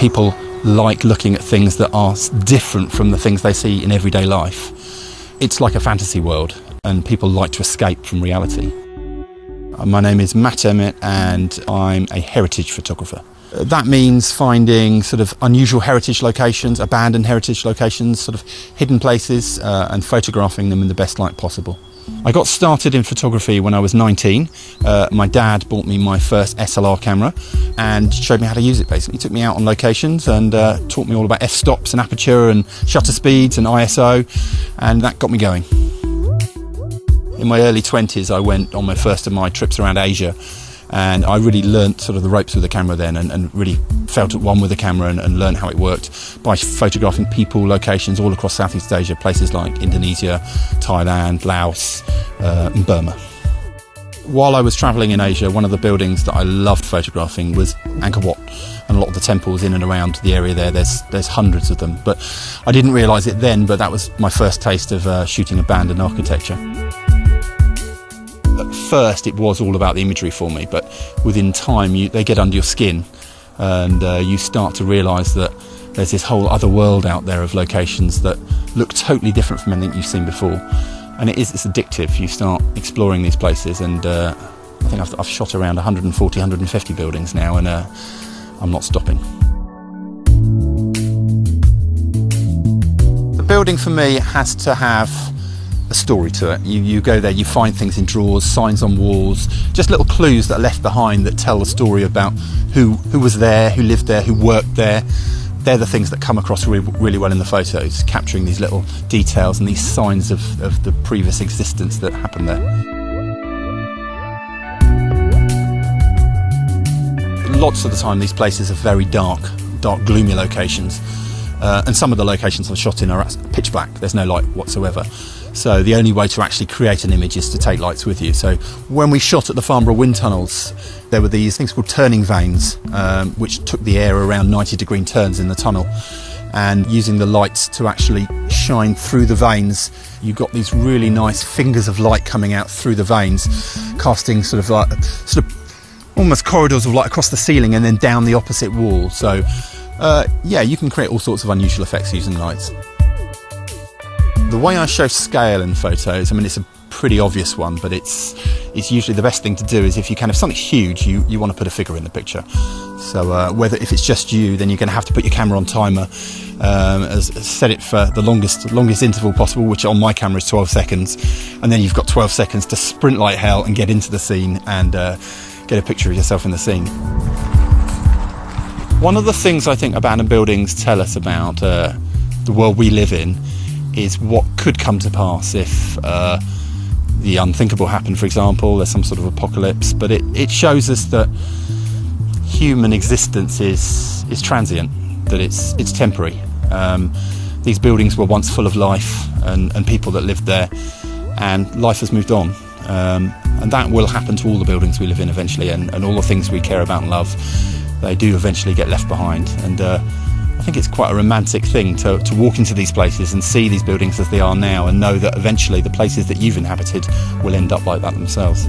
people like looking at things that are different from the things they see in everyday life. It's like a fantasy world, and people like to escape from reality. My name is Matt Emmett, and I'm a heritage photographer. That means finding sort of unusual heritage locations, abandoned heritage locations, sort of hidden places, and photographing them in the best light possible. I got started in photography when I was 19. My dad bought me my first SLR camera and showed me how to use it basically. He took me out on locations and taught me all about f-stops and aperture and shutter speeds and ISO, and that got me going. In my early 20s I went on my first of my trips around Asia, and I really learnt sort of the ropes with the camera then, and really felt at one with the camera and learned how it worked by photographing people, locations all across Southeast Asia, places like Indonesia, Thailand, Laos, and Burma. While I was travelling in Asia, one of the buildings that I loved photographing was Angkor Wat, and a lot of the temples in and around the area there, there's hundreds of them. But I didn't realise it then, but that was my first taste of shooting abandoned architecture. At first it was all about the imagery for me, but within time they get under your skin, and you start to realise that there's this whole other world out there of locations that look totally different from anything you've seen before, and it's addictive. You start exploring these places, and I think I've shot around 140, 150 buildings now, and I'm not stopping. The building for me has to have a story to it. You go there, you find things in drawers, signs on walls, just little clues that are left behind that tell a story about who was there, who lived there, who worked there. They're the things that come across really well in the photos, capturing these little details and these signs of the previous existence that happened there. Lots of the time these places are very dark, gloomy locations, and some of the locations I've shot in are pitch black. There's no light whatsoever. So the only way to actually create an image is to take lights with you. So when we shot at the Farnborough wind tunnels, there were these things called turning vanes, which took the air around 90-degree turns in the tunnel. And using the lights to actually shine through the vanes, you got these really nice fingers of light coming out through the vanes, casting sort of almost corridors of light across the ceiling and then down the opposite wall. So yeah, you can create all sorts of unusual effects using lights. The way I show scale in photos, I mean, it's a pretty obvious one, but it's usually the best thing to do is if something's huge, you want to put a figure in the picture. So if it's just you, then you're going to have to put your camera on timer, set it for the longest interval possible, which on my camera is 12 seconds, and then you've got 12 seconds to sprint like hell and get into the scene and get a picture of yourself in the scene. One of the things I think abandoned buildings tell us about the world we live in is what could come to pass if the unthinkable happened. For example, there's some sort of apocalypse, but it shows us that human existence is transient, that it's temporary. These buildings were once full of life and people that lived there, and life has moved on, and that will happen to all the buildings we live in eventually, and all the things we care about and love, they do eventually get left behind. And I think it's quite a romantic thing to walk into these places and see these buildings as they are now, and know that eventually the places that you've inhabited will end up like that themselves.